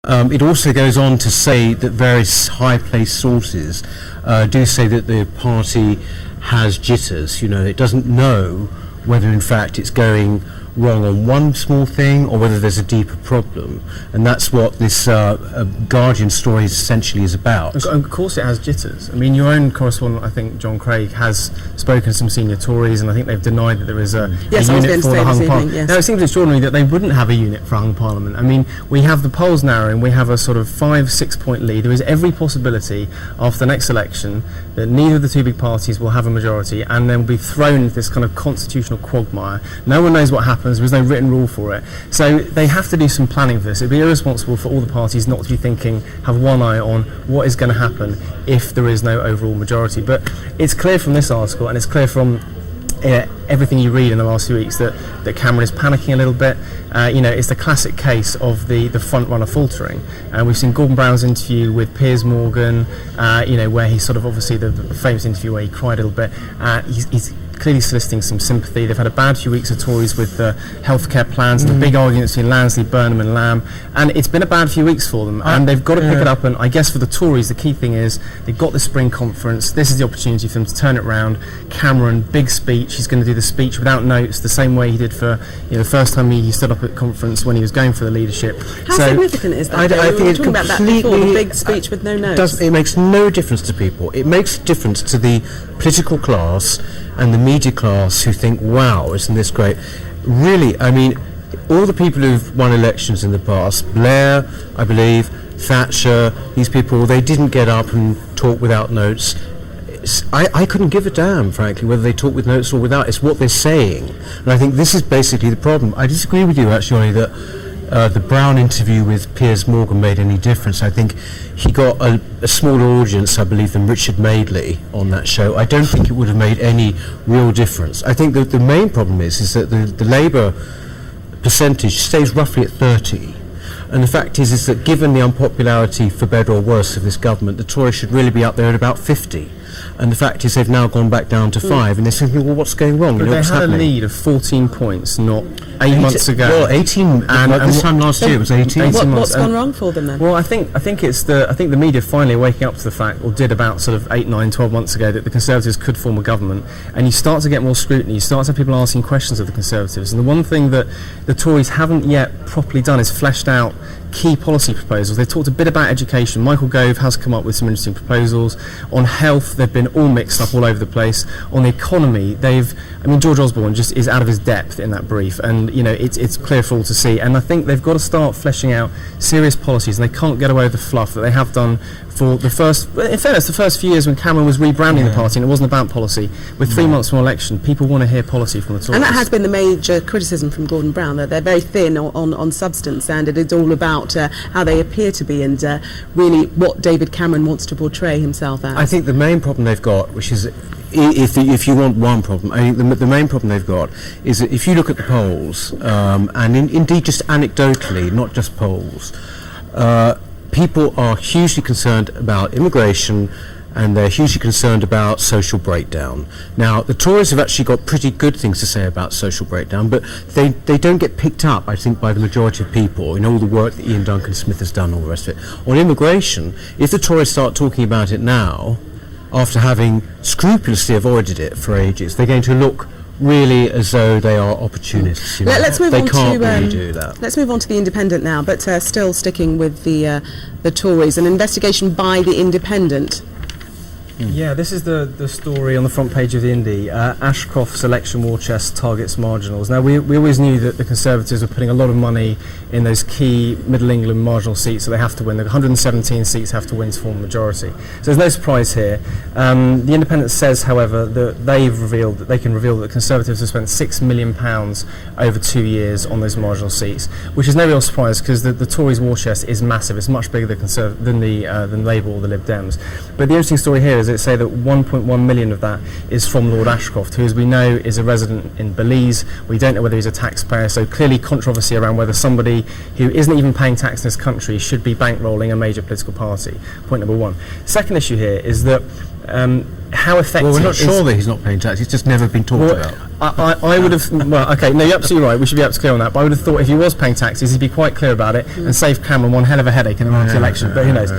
It also goes on to say that various high-placed sources do say that the party has jitters. It doesn't know whether in fact it's going wrong on one small thing or whether there's a deeper problem, and that's what this Guardian story essentially is about. Of course it has jitters. I mean, your own correspondent, I think John Craig, has spoken to some senior Tories, and I think they've denied that there is a unit for the hung parliament. Yes. Now it seems extraordinary that they wouldn't have a unit for hung parliament. I mean, we have the polls narrowing, we have a sort of 5-6 point lead. There is every possibility after the next election that neither of the two big parties will have a majority, and then will be thrown into this kind of constitutional quagmire. No one knows what happens. There was no written rule for it. So they have to do some planning for this. It'd be irresponsible for all the parties not to be thinking, have one eye on what is going to happen if there is no overall majority. But it's clear from this article, and it's clear from everything you read in the last few weeks, that Cameron is panicking a little bit. It's the classic case of the front runner faltering. We've seen Gordon Brown's interview with Piers Morgan, where he sort of, obviously the famous interview where he cried a little bit. He's clearly soliciting some sympathy. They've had a bad few weeks of Tories with the healthcare plans and the big arguments between Lansley, Burnham and Lamb, and it's been a bad few weeks for them, and they've got to pick it up. And I guess for the Tories the key thing is they've got the spring conference. This is the opportunity for them to turn it round. Cameron, big speech. He's going to do the speech without notes, the same way he did for the first time he stood up at conference when he was going for the leadership. How significant is that? I think it's talking about that before, the big speech with no notes. It makes no difference to people. It makes a difference to the political class and the media class who think, wow, isn't this great? Really, I mean, all the people who've won elections in the past, Blair, I believe, Thatcher, these people, they didn't get up and talk without notes. I couldn't give a damn, frankly, whether they talk with notes or without. It's what they're saying. And I think this is basically the problem. I disagree with you, actually, that the Brown interview with Piers Morgan made any difference. I think he got a smaller audience, I believe, than Richard Madeley on that show. I don't think it would have made any real difference. I think that the main problem is that the Labour percentage stays roughly at 30. And the fact is that given the unpopularity, for better or worse, of this government, the Tories should really be up there at about 50. And the fact is they've now gone back down to 5, and they're thinking, well, what's going wrong? But they had a lead of 14 points not 8 months ago. Well, 18. And this time last year it was 18. What's gone wrong for them then? Well, I think the media finally waking up to the fact, or did about sort of 8, 9, 12 months ago, that the Conservatives could form a government, and you start to get more scrutiny. You start to have people asking questions of the Conservatives, and the one thing that the Tories haven't yet properly done is fleshed out key policy proposals. They've talked a bit about education. Michael Gove has come up with some interesting proposals. On health, they've been all mixed up all over the place. On the economy, George Osborne just is out of his depth in that brief, and it's clear for all to see. And I think they've got to start fleshing out serious policies, and they can't get away with the fluff that they have done for the first few years when Cameron was rebranding the party, and it wasn't about policy. With 3 months from election, people want to hear policy from the Tories. And that has been the major criticism from Gordon Brown, that they're very thin on substance, and it is all about how they appear to be, and really what David Cameron wants to portray himself as. I think the main problem they've got, which is, if you want one problem, I think the main problem they've got is that if you look at the polls, and indeed just anecdotally, not just polls, people are hugely concerned about immigration, and they're hugely concerned about social breakdown. Now, the Tories have actually got pretty good things to say about social breakdown, but they don't get picked up, I think, by the majority of people in all the work that Ian Duncan Smith has done, all the rest of it. On immigration, if the Tories start talking about it now, after having scrupulously avoided it for ages, they're going to look really as though they are opportunists. Let's move they on can't to really do that. Let's move on to the Independent now, but still sticking with the Tories. An investigation by the Independent. Yeah, this is the story on the front page of the Indie. Ashcroft's election war chest targets marginals. Now, we always knew that the Conservatives were putting a lot of money in those key Middle England marginal seats, so they have to win. The 117 seats have to win to form a majority. So there's no surprise here. The Independent says, however, that they can reveal that the Conservatives have spent £6 million over 2 years on those marginal seats, which is no real surprise because the Tories' war chest is massive. It's much bigger than Labour or the Lib Dems. But the interesting story here is that say that 1.1 million of that is from Lord Ashcroft, who, as we know, is a resident in Belize. We don't know whether he's a taxpayer, so clearly controversy around whether somebody who isn't even paying tax in this country should be bankrolling a major political party. Point number one. Second issue here is that how effective? Well, we're not sure that he's not paying tax. It's just never been talked about. I would have. Well, okay, no, you're absolutely right. We should be absolutely clear on that. But I would have thought if he was paying taxes, he'd be quite clear about it and save Cameron one hell of a headache in the next election. But who knows?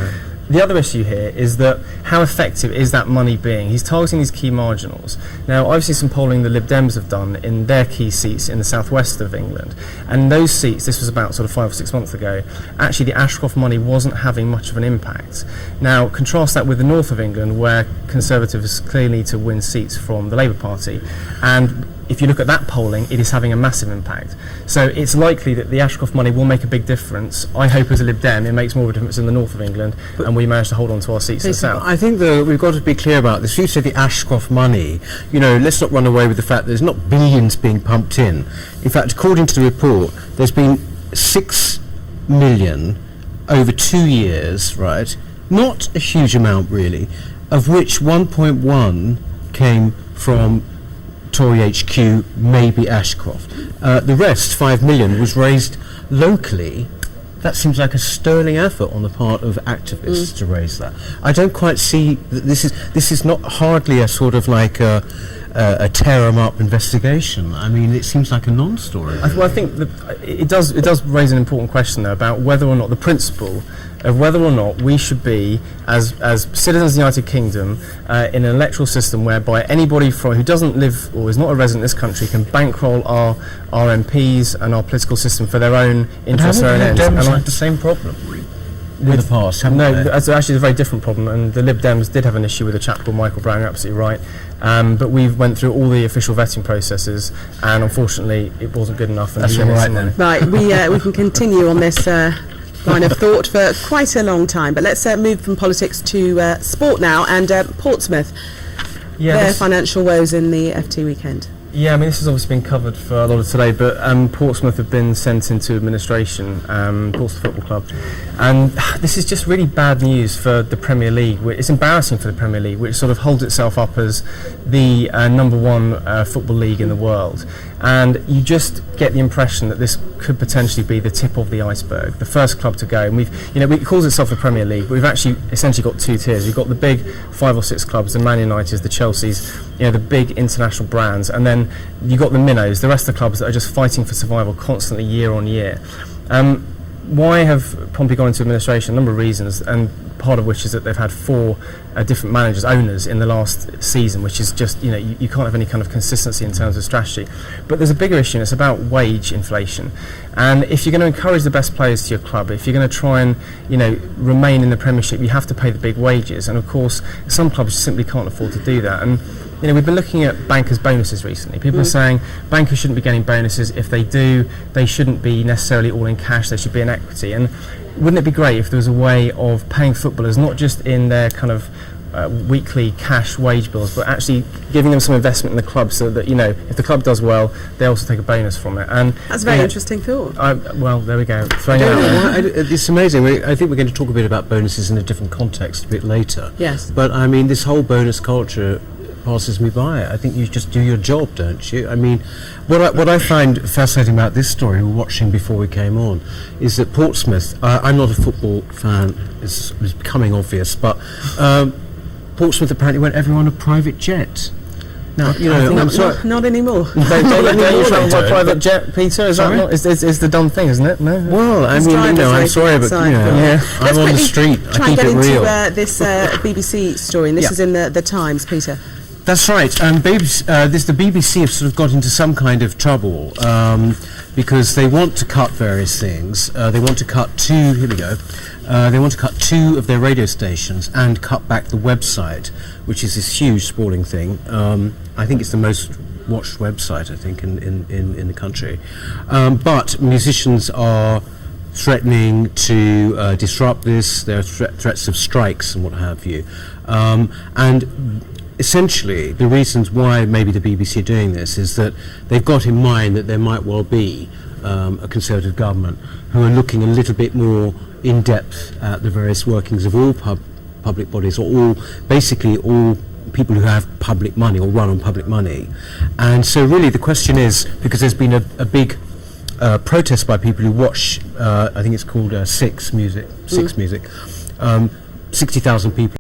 The other issue here is that how effective is that money being? He's targeting these key marginals. Now, I've seen some polling the Lib Dems have done in their key seats in the southwest of England. And those seats, this was about sort of 5 or 6 months ago, actually the Ashcroft money wasn't having much of an impact. Now, contrast that with the north of England, where Conservatives clearly need to win seats from the Labour Party. And if you look at that polling, it is having a massive impact. So it's likely that the Ashcroft money will make a big difference. I hope as a Lib Dem it makes more of a difference in the north of England and we manage to hold on to our seats in the south. I think we've got to be clear about this. You said the Ashcroft money, let's not run away with the fact that there's not billions being pumped in. In fact, according to the report, there's been 6 million over 2 years, right? Not a huge amount really, of which 1.1 came from Tory HQ, maybe Ashcroft. The rest, 5 million, was raised locally. That seems like a sterling effort on the part of activists to raise that. I don't quite see that this is not hardly a sort of like a tear 'em up investigation. I mean, it seems like a non-story. I think that it does raise an important question though about whether or not the principle of whether or not we should be, as citizens of the United Kingdom, in an electoral system whereby anybody who doesn't live or is not a resident of this country can bankroll our MPs and our political system for their own interests, their own ends. And had the same problem in the past, haven't they? No, actually it's a very different problem, and the Lib Dems did have an issue with a chap called Michael Brown, you're absolutely right. But we went through all the official vetting processes, and unfortunately it wasn't good enough. And that's all right then. Right, we can continue on this line of thought for quite a long time, but let's move from politics to sport now, and Portsmouth, their financial woes in the FT weekend. Yeah, I mean, this has obviously been covered for a lot of today, but Portsmouth have been sent into administration, Portsmouth Football Club, and this is just really bad news for the Premier League. It's embarrassing for the Premier League, which sort of holds itself up as the number one football league in the world. And you just get the impression that this could potentially be the tip of the iceberg, the first club to go. And it calls itself the Premier League, but we've actually essentially got 2 tiers. We've got the big 5 or 6 clubs, the Man Uniteds, the Chelseas, the big international brands, and then you've got the minnows, the rest of the clubs that are just fighting for survival constantly year on year. Why have Pompey gone into administration? A number of reasons, and part of which is that they've had 4 different managers, owners in the last season, which is just, you can't have any kind of consistency in terms of strategy. But there's a bigger issue, and it's about wage inflation. And if you're going to encourage the best players to your club, if you're going to try and, remain in the Premiership, you have to pay the big wages. And of course, some clubs simply can't afford to do that. And we've been looking at bankers' bonuses recently. People are saying bankers shouldn't be getting bonuses. If they do, they shouldn't be necessarily all in cash. They should be in equity. And wouldn't it be great if there was a way of paying footballers not just in their kind of weekly cash wage bills, but actually giving them some investment in the club, so that if the club does well, they also take a bonus from it. And that's a very interesting thought. Well, there we go. It's amazing. I think we're going to talk a bit about bonuses in a different context a bit later. Yes. But I mean, this whole bonus culture passes me by. I think you just do your job, don't you? I mean, what I find fascinating about this story, we were watching before we came on, is that Portsmouth, I'm not a football fan, it's becoming obvious, but Portsmouth apparently went everyone a private jet. Now, I'm sorry. Not anymore. They let you travel by private jet, Peter? Is that not? Is the done thing, isn't it? No. Well, I mean, I'm sorry, but I'm on the street. I keep it real. This BBC story, and this is in the Times, Peter. That's right. The BBC have sort of got into some kind of trouble because they want to cut various things. They want to cut 2. Here we go. They want to cut 2 of their radio stations and cut back the website, which is this huge sprawling thing. I think it's the most watched website, I think, in the country. But musicians are threatening to disrupt this. There are threats of strikes and what have you. And essentially, the reasons why maybe the BBC are doing this is that they've got in mind that there might well be a Conservative government who are looking a little bit more in depth at the various workings of all public bodies, or basically all people who have public money or run on public money. And so really the question is, because there's been a big protest by people who watch, I think it's called Six Music, 60,000 people